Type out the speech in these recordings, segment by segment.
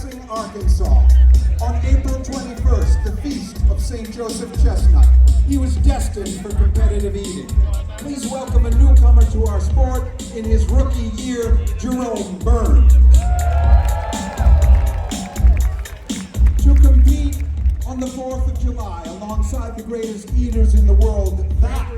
Lansing, Arkansas. On April 21st, the feast of St. Joseph Chestnut, he was destined for competitive eating. Please welcome a newcomer to our sport in his rookie year, Jerome Burns. To compete on the 4th of July alongside the greatest eaters in the world, that,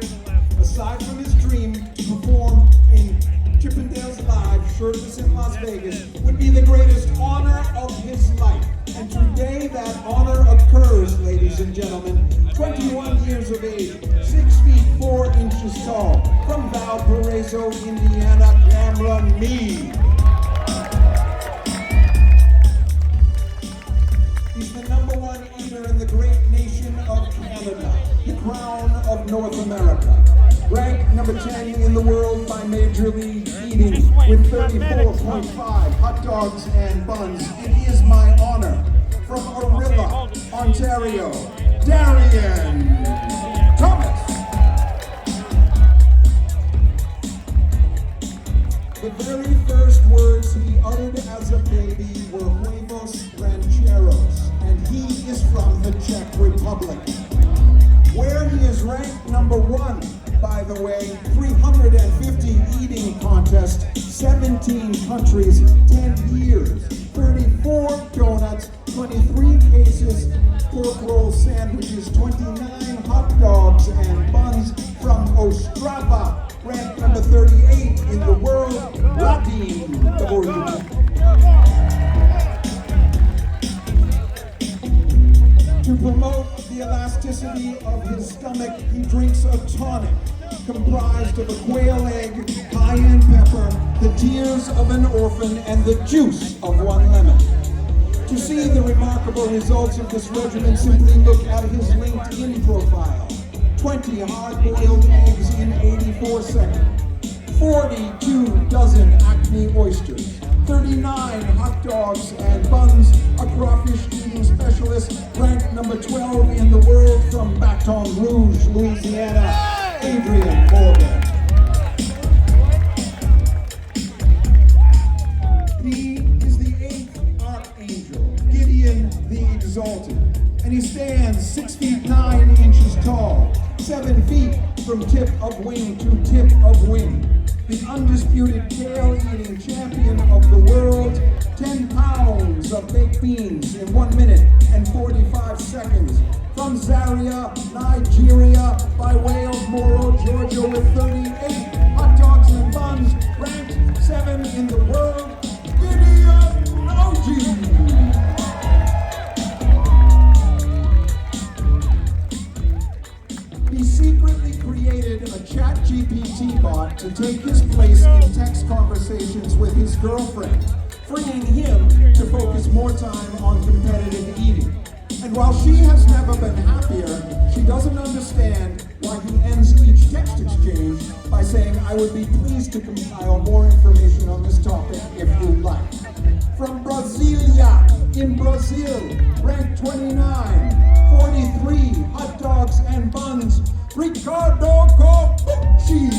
aside from his dream to perform in Chippendales Live, shirtless in Las Vegas, would be the greatest honor of his life. And today that honor occurs, ladies and gentlemen. 21 years of age, 6 feet 4 inches tall, from Valparaiso, Indiana, Cameron Meade. He's the #1 eater in the great nation of Canada, the crown of North America. Ranked number 10 in the world by Major League Eating with 34.5 hot dogs and buns. It is my honor, from Orilla, Ontario, Darian Thomas. The very first words he uttered as a baby were huevos rancheros, and he is from the Czech Republic, where he is ranked #1, by the way, 350 eating contests, 17 countries, 10 years, 34 donuts, 23 cases, pork roll sandwiches, 29 hot dogs and buns from Ostrava, ranked number 38 in the world, Radim Dvorak. To promote the elasticity of his stomach, he drinks a tonic comprised of a quail egg, cayenne pepper, the tears of an orphan, and the juice of 1 lemon. To see the remarkable results of this regimen, simply look at his LinkedIn profile. 20 hard-boiled eggs in 84 seconds, 42 dozen Acme oysters, 39 hot dogs and buns, a crawfish eating specialist, ranked number 12 in the world, from Baton Rouge, Louisiana, Adrian Morgan. He is the 8th archangel, Gideon the Exalted, and he stands 6 feet 9 inches tall, 7 feet from tip of wing to tip of wing. The undisputed kale-eating champion of the world, 10 pounds of baked beans in 1 minute and 45 seconds. From Zaria, Nigeria, by way of Moro, Georgia, with 38 hot dogs and buns, ranked 7 in the world, Gideon Oji. He secretly created a ChatGPT bot to take his place in text conversations with his girlfriend, freeing him to focus more time on competitive eating. And while she has never been happier, she doesn't understand why he ends each text exchange by saying, "I would be pleased to compile more information on this topic if you'd like." From Brasilia, in Brazil, ranked 29, 43 hot dogs and buns, Ricardo Corbucci.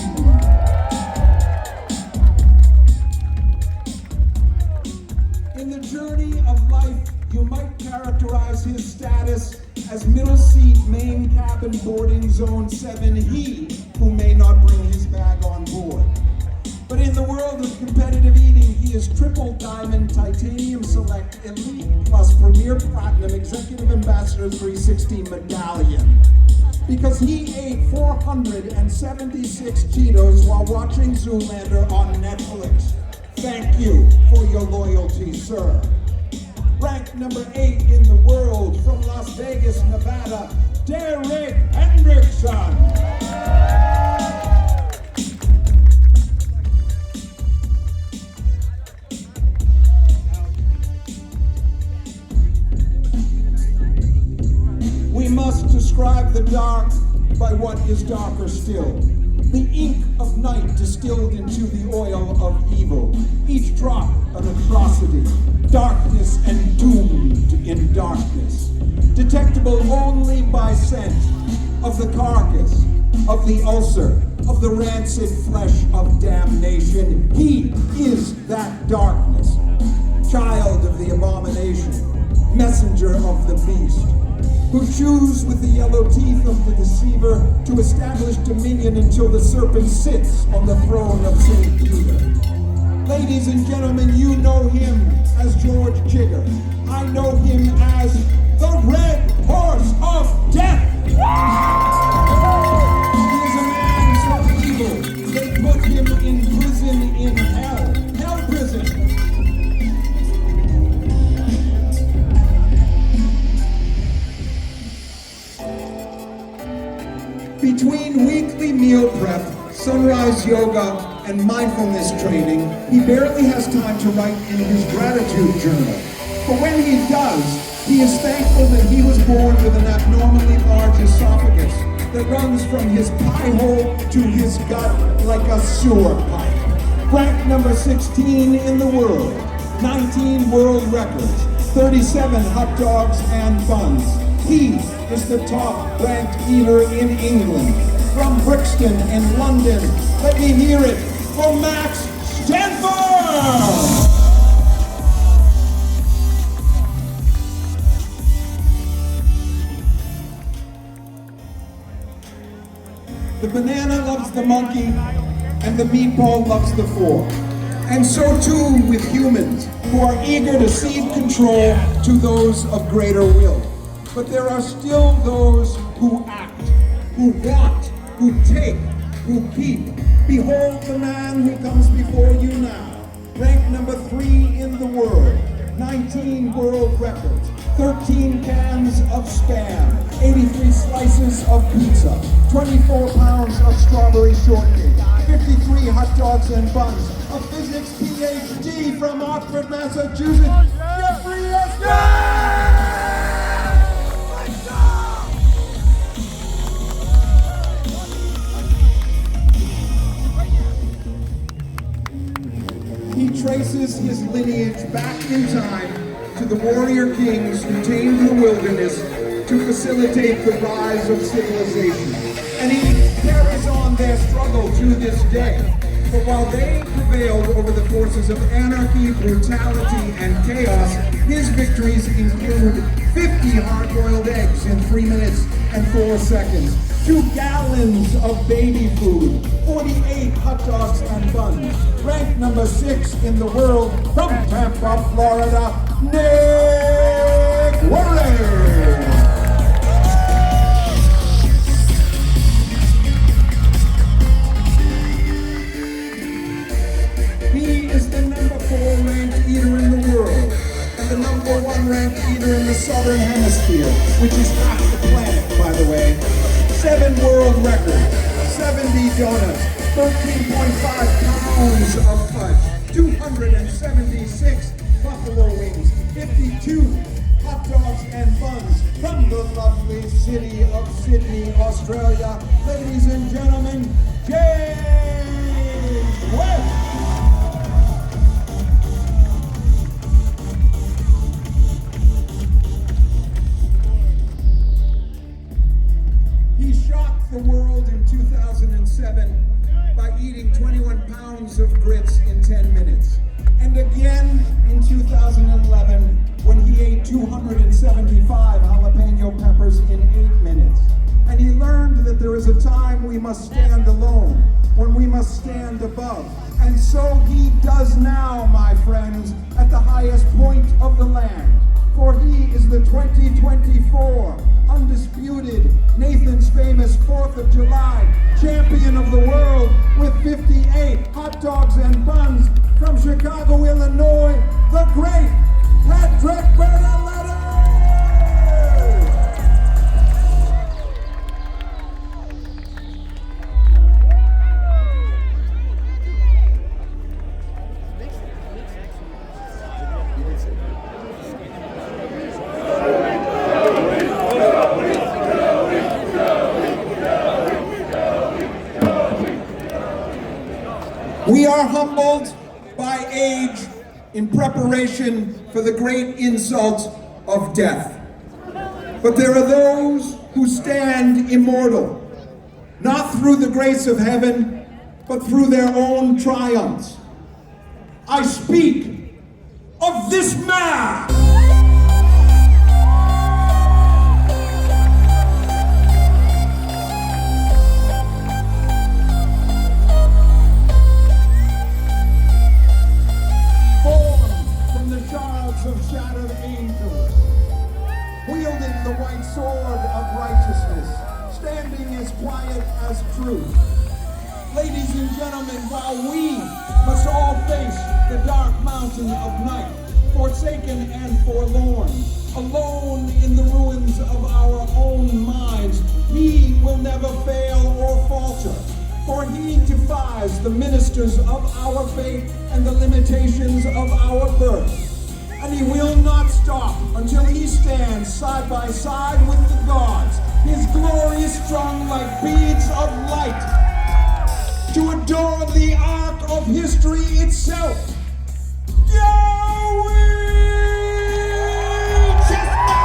In the journey of life, you might characterize his status as middle seat, main cabin, boarding zone 7, he who may not bring his bag on board. But in the world of competitive eating, he is triple diamond, titanium select, elite plus premier platinum, executive ambassador 360 medallion. Because he ate 476 Cheetos while watching Zoolander on Netflix. Thank you for your loyalty, sir. Ranked number 8 in the world, from Las Vegas, Nevada, Derek Hendrickson. We must describe the dark by what is darker still. The ink of night distilled into the oil of evil. Each drop an atrocity. Darkness and doomed in darkness. Detectable only by scent of the carcass, of the ulcer, of the rancid flesh of damnation. He is that darkness. child of the abomination, messenger of the beast, who chews with the yellow teeth of the deceiver to establish dominion until the serpent sits on the throne of St. Peter. Ladies and gentlemen, you know him as George Chigger. I know him as the Red Horse of Death. He is a man so evil, they put him in prison in hell. Hell prison. Between weekly meal prep, sunrise yoga, and mindfulness training, he barely has time to write in his gratitude journal. But when he does, he is thankful that he was born with an abnormally large esophagus that runs from his pie hole to his gut like a sewer pipe. Rank number 16 in the world, 19 world records, 37 hot dogs and buns. He is the top ranked eater in England. From Brixton in London, let me hear it for Max Stanford! The banana loves the monkey, and the meatball loves the fork. And so too with humans, who are eager to cede control to those of greater will. But there are still those who act, who want, who take, who keep. Behold the man who comes before you now. Ranked number 3 in the world, 19 world records, 13 cans of Spam, 83 slices of pizza, 24 pounds of strawberry shortcake, 53 hot dogs and buns, a physics PhD from Oxford, Massachusetts, Jeffrey S. He traces his lineage back in time to the warrior kings who tamed the wilderness to facilitate the rise of civilization. And he carries on their struggle to this day. But while they prevailed over the forces of anarchy, brutality, and chaos, his victories include 50 hard-boiled eggs in 3 minutes and 4 seconds, 2 gallons of baby food, 48 hot dogs and buns. Ranked number 6 in the world from Tampa, Florida, Nick Warren. He is the number 4 ranked eater in the world, and the number 1 ranked eater in the Southern Hemisphere, which is half the planet, by the way. 7 world records, 70 donuts, 13.5 pounds of fudge, 276 buffalo wings, 52 hot dogs and buns from the lovely city of Sydney, Australia. Ladies and gentlemen, James West. He shocked the world in 2007 by eating 21 pounds of grits in 10 minutes. And again in 2011 when he ate 275 jalapeno peppers in 8 minutes. And he learned that there is a time we must stand alone, when we must stand above. And so he does now, my friends, at the highest point of the land. For he is the 2024 undisputed Nathan's Famous 4th of July champion of the world with 58 hot dogs and buns from Chicago, Illinois, the great Patrick Bertoletti! We are humbled by age in preparation for the great insult of death. But there are those who stand immortal, not through the grace of heaven, but through their own triumphs. I speak of this this man. Of shattered angels, wielding the white sword of righteousness, standing as quiet as truth. Ladies and gentlemen, while we must all face the dark mountain of night, forsaken and forlorn, alone in the ruins of our own minds, he will never fail or falter. For he defies the ministers of our faith and the limitations of our birth. And he will not stop until he stands side by side with the gods, his glory is strung like beads of light, to adorn the arc of history itself. Chestnut!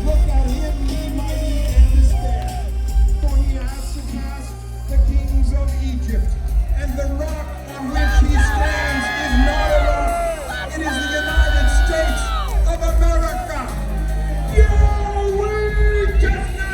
Look at him, ye mighty and despair, for he has surpassed the kings of Egypt, and the rock on which he stands is not a rock, it is the United States of America. Yahweh Chestnut!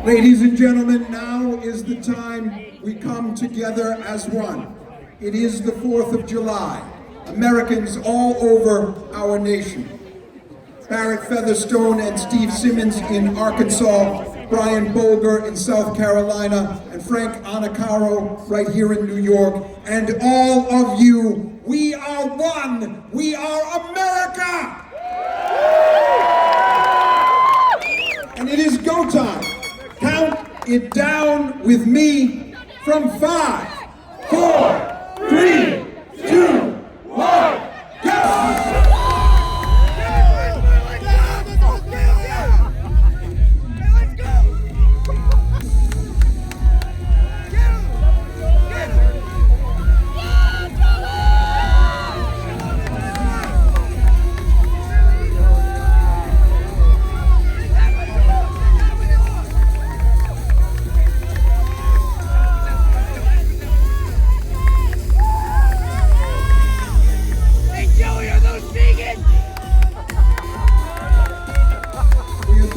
Ladies and gentlemen, now is the time we come together as one. It is the 4th of July. Americans all over our nation. Barrett Featherstone and Steve Simmons in Arkansas, Brian Bolger in South Carolina, and Frank Anacaro right here in New York. And all of you, we are one. We are America! And it is go time. Count it down with me from 5, 4, 3, 2, 1, go!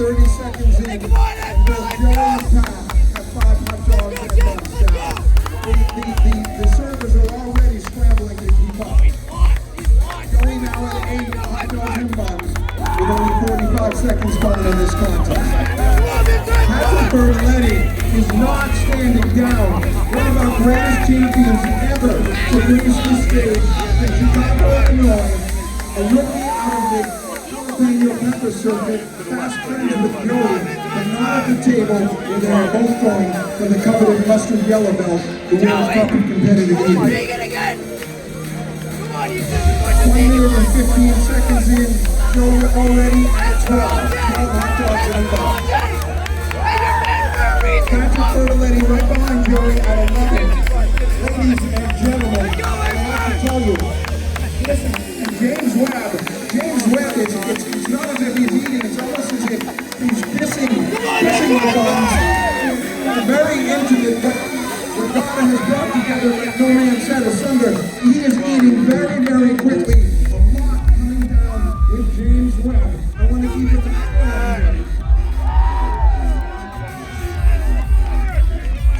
30 seconds in, and both Joey and Pat have 5 hot dogs and buns down. The servers are already scrambling to keep up. Joey now at 8 hot dogs and buns, with only 45 seconds gone in this contest. Patrick Bertoletti is not standing down. One of our greatest champions ever to grace the stage in Chicago, Illinois. A rookie out of the Jalapeno Pepper Circuit, fast friends with Joey, but not at the table where they are both going for the coveted mustard yellow belt, the World Cup of Competitive Eating. 1 minute and 15 seconds in, Joey already at 12 hot dogs and buns. Patrick Bertoletti right behind Joey at 11. Ladies and gentlemen, I have to tell you, listen, James Webb, it's not as if he's eating, it's almost as if he's kissing the buns. Very intimate, but what God has brought together, like no man set asunder, he is eating very, very quickly. A lot coming down with James Webb. I want to keep it going.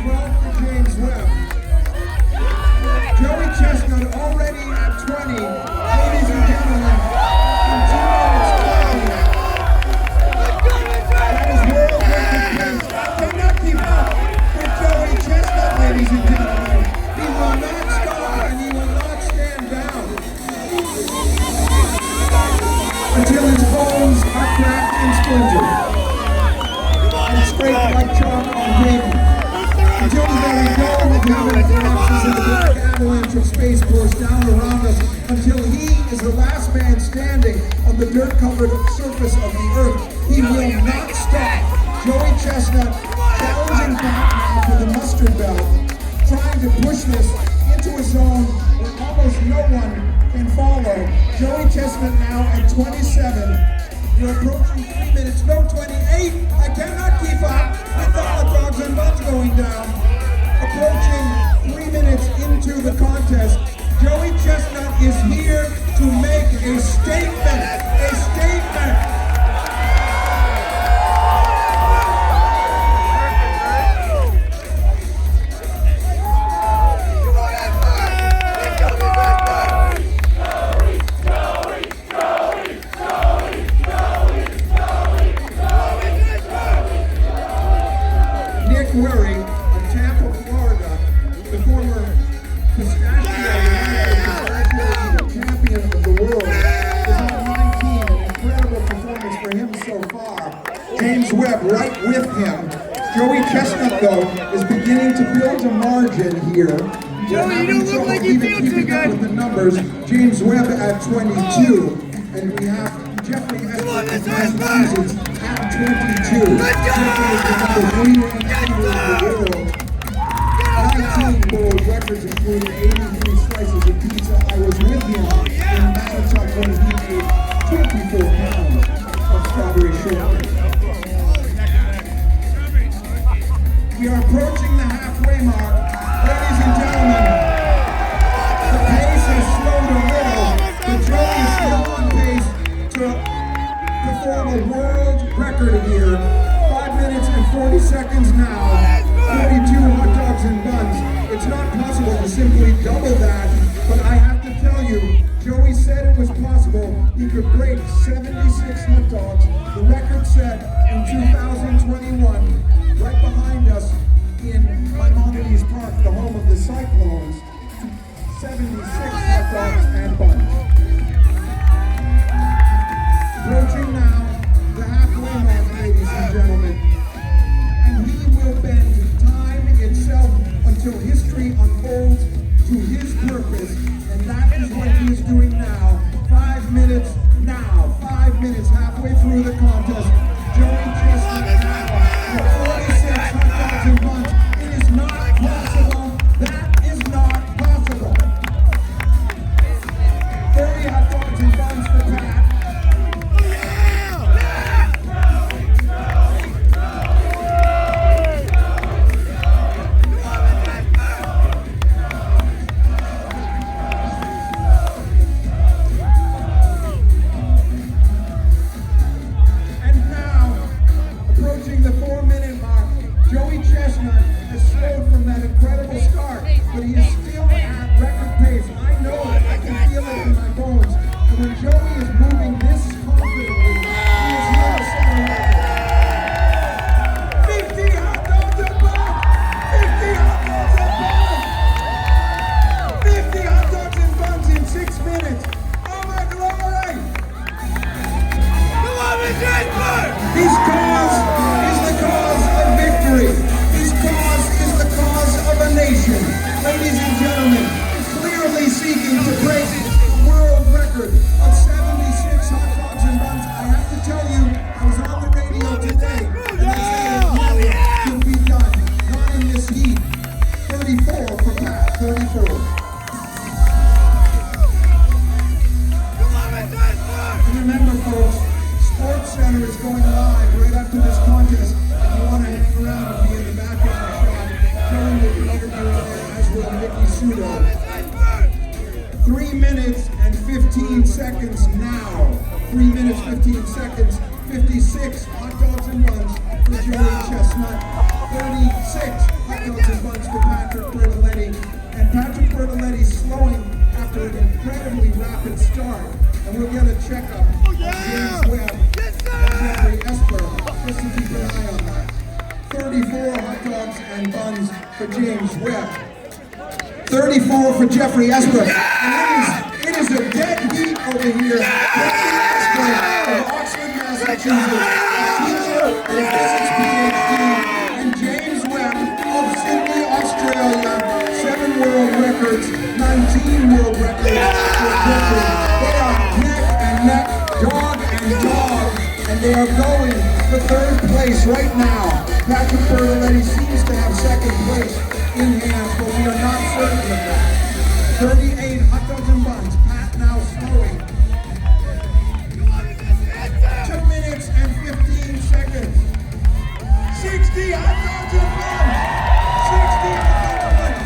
12 for James Webb. Joey Chestnut already at 20. Ladies and gentlemen, in 2 minutes time. That is world record pace. I cannot keep up with Joey Chestnut, ladies and gentlemen. He will not stop and he will not stand down until his bones are cracked and splintered and scraped like chalk on pavement. Until the very dawn of heaven collapses and the black avalanche of space pours down around us, until he is the last man standing on the dirt-covered surface of the earth. He will not stop. Joey Chestnut challenging back now for the mustard belt, trying to push this into a zone where almost no one can follow. Joey Chestnut now at 27. You're approaching 3 minutes, no, 28. I cannot keep up with the hot dogs and buns going down. Approaching 3 minutes into the contest, Joey Chestnut is here to make a statement. A statement. Wearing of Tampa, Florida, the former pistachio champion of the world, is on 19. An incredible performance for him so far. James Webb right with him. Joey Chestnut, though, is beginning to build a margin here. Joey, you don't look like you feel too good. With the numbers, James Webb at 22, and we have Jeffrey Massachusetts at 22. Jeffrey is the number 3 ranked leader in the world. 19 world records, including 83 slices of pizza. I was with him in Manitowoc when he ate 24 pounds of strawberry shortcake. We are approaching the halfway mark. Ladies and gentlemen, the pace has slowed a little, but Joey is still on pace to perform a world record here. 5 minutes and 40 seconds now. 42 hot dogs and buns. It's not possible to simply double that, but I have to tell you, Joey said it was possible he could break 76 hot dogs, the record set in 2021, right behind us in Maimonides Park, the home of the Cyclones. 76 hot dogs and buns. Approaching now the halfway mark, ladies and gentlemen, and he will bend time itself until history unfolds to his purpose, and that is what he is doing now. 5 minutes now, 5 minutes halfway through the contest. Joey Chestnut now with 46 hot dogs and buns. It is not possible. That is not possible. 30 hot dogs and buns for Pat. His cause is the cause of victory. His cause is the cause of a nation. Ladies and gentlemen, clearly seeking to break the world record of 76 hot dogs and buns. I have to tell you, I was on the radio today, and they say it never can be done. Not in this heat. 34 for Pat, 34. And remember, folks, Sports Center is going live right after this contest. If you want to hang around and be in the background shot, Joey will be interviewing there, as will Mickey Sudo. 3 minutes and 15 seconds now. 3 minutes, 15 seconds. 56 hot dogs and buns for Joey Chestnut. 36 hot dogs and buns for Patrick Bertoletti. And Patrick Bertoletti's slowing after an incredibly rapid start. And we'll get a checkup on James Webb and Jeffrey Esper, just to keep an eye on that. 34 hot dogs and buns for James Webb. 34 for Jeffrey Esper. And it is a dead heat over here. Jeffrey Esper of Oxford, Massachusetts, a teacher and a physics PhD, and James Webb of Sydney, Australia. 7 world records, 19 world records for Jeffrey. They are neck and neck, dog and dog, and they are going for 3rd place right now. Patrick Bertoletti seems to have 2nd place in hands, but we are not certain of that. 38 hot dogs and buns. Pat now slowing. 2 minutes and 15 seconds. 60 hot dogs and buns. 60 hot dogs and buns.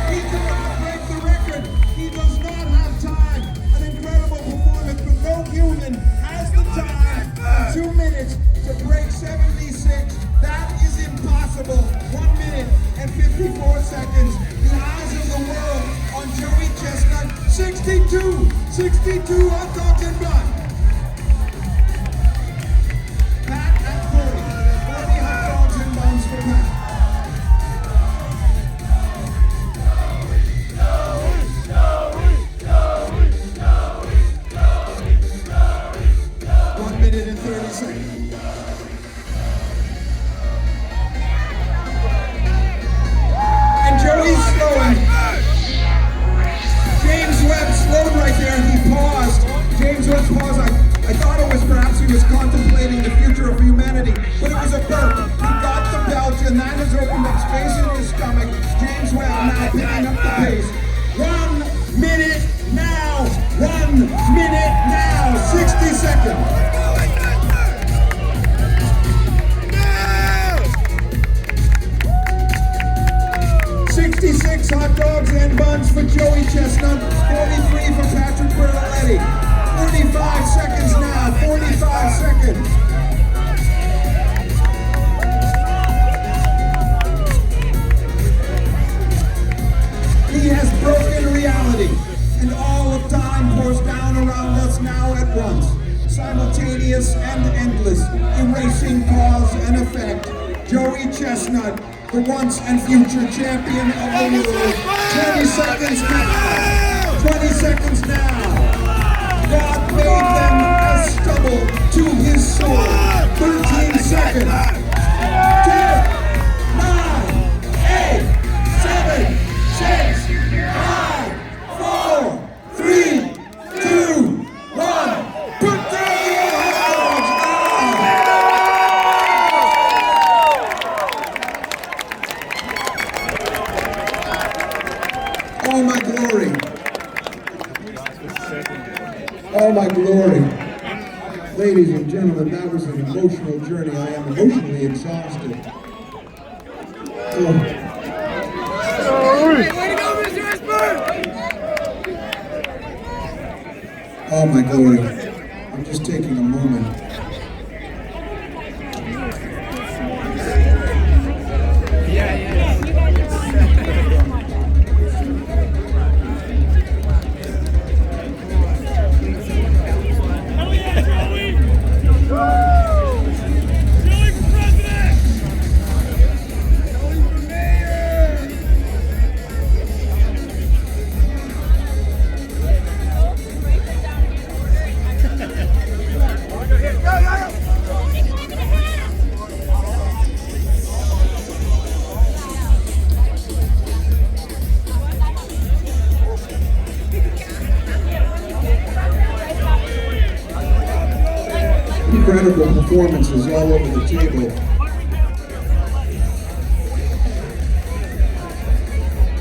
He cannot break the record. He does not have time. An incredible performance, but no human has the time in 2 minutes to break 76. That is impossible. 1 minute and 54 seconds. The eyes of the world on Joey Chestnut. 62 hot dogs and buns. Pat at 40 hot dogs and buns for Pat. In 30 seconds. And Joey's slowing. James Webb slowed right there and he paused. James Webb's pause. I thought it was perhaps he was contemplating the future of humanity, but it was a burp. He got the belt and that has opened up space in his stomach. James Webb now picking up the pace. 1 minute now. 1 minute now. 60 seconds. 66 hot dogs and buns for Joey Chestnut, 43 for Patrick Bertoletti. 45 seconds now, 45 seconds. He has broken reality, and all of time pours down around us now at once. Simultaneous and endless, erasing cause and effect. Joey Chestnut, the once and future champion of the world. 20 seconds now. 20 seconds now. God made them as stubble to his sword. 13 seconds. 10, 9, 8, 7, 6, 5, 4, 3, 2, 1. Put down your hot dogs. Oh my glory. Oh my glory. Ladies and gentlemen, that was an emotional journey. I am emotionally exhausted. Oh. Way to go, Mr. Esper! Oh my glory. I'm just taking a moment. Go, go! incredible performances all over the table.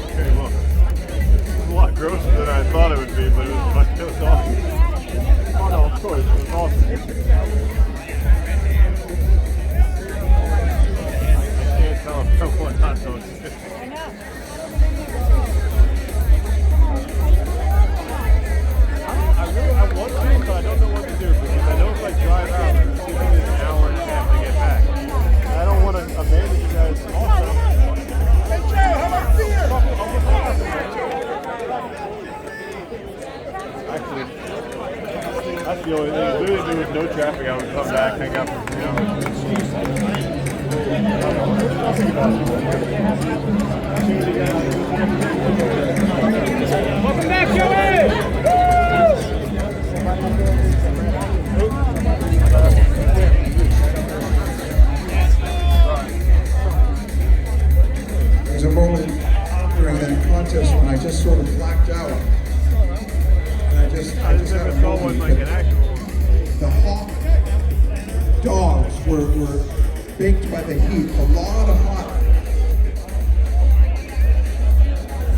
Okay, well, it's a lot grosser than I thought it would be, but it was awesome. Oh no, of course, it was awesome. I can't tell if what hot dogs. I want to, but I don't know what to do because I know if I drive out, it's going to be an hour and a half to get back. And I don't want to abandon you guys also. Hey Joe, how about beer? Actually, that's the only thing. Literally, if there was no traffic, I would come back, hang out for 3 hours. Welcome back, Joey! There's a moment during that contest when I just sort of blacked out. And I just had a moment that the hot dogs were baked by the heat. A lot of hot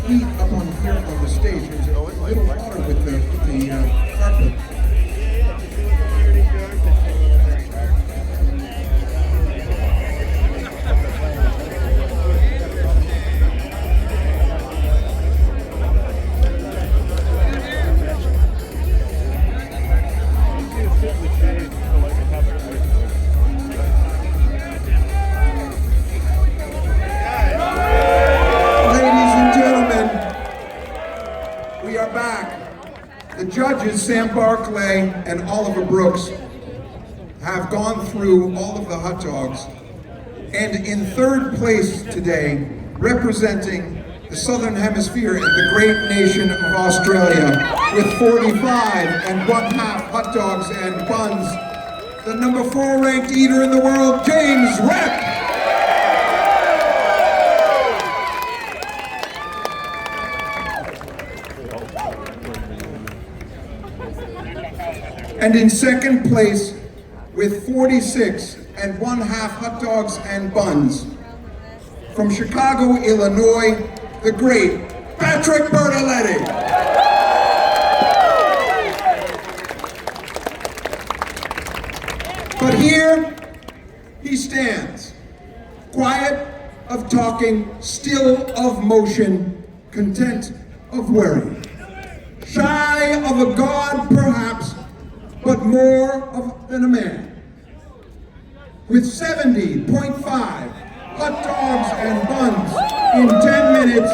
heat up on here on the stage. There's a little water with the carpet. The judges, Sam Barclay and Oliver Brooks, have gone through all of the hot dogs. And in third place today, representing the Southern Hemisphere and the great nation of Australia, with 45 1/2 hot dogs and buns, the number 4 ranked eater in the world, James Rep. And in second place, with 46 1/2 hot dogs and buns, from Chicago, Illinois, the great Patrick Bertoletti. But here he stands, quiet of talking, still of motion, content of wearing, shy of a god perhaps, but more than a man. With 70.5 hot dogs and buns in 10 minutes,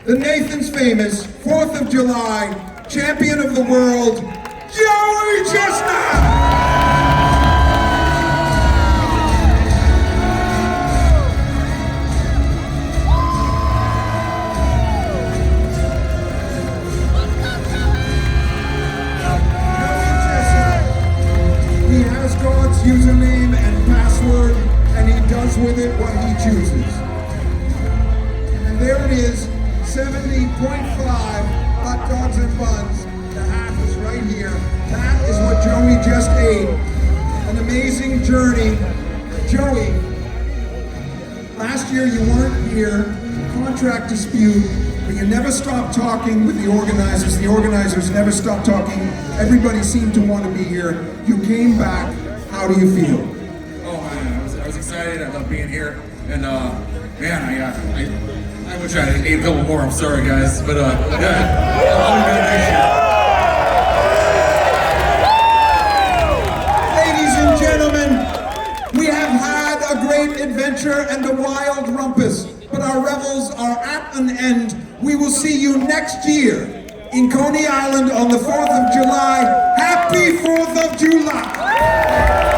the Nathan's famous 4th of July champion of the world, Joey Chestnut! Username and password, and he does with it what he chooses. And there it is, 70.5 hot dogs and buns. The half is right here. That is what Joey just ate. An amazing journey. Joey, last year you weren't here, contract dispute, but you never stopped talking with the organizers. The organizers never stopped talking. Everybody seemed to want to be here. You came back. How do you feel? Oh man, I was excited. I love being here, and man, I wish I ate a couple more. I'm sorry, guys, but yeah, I'll be back next year. Ladies and gentlemen, we have had a great adventure and a wild rumpus, but our revels are at an end. We will see you next year in Coney Island on the 4th of July. Happy 4th of July!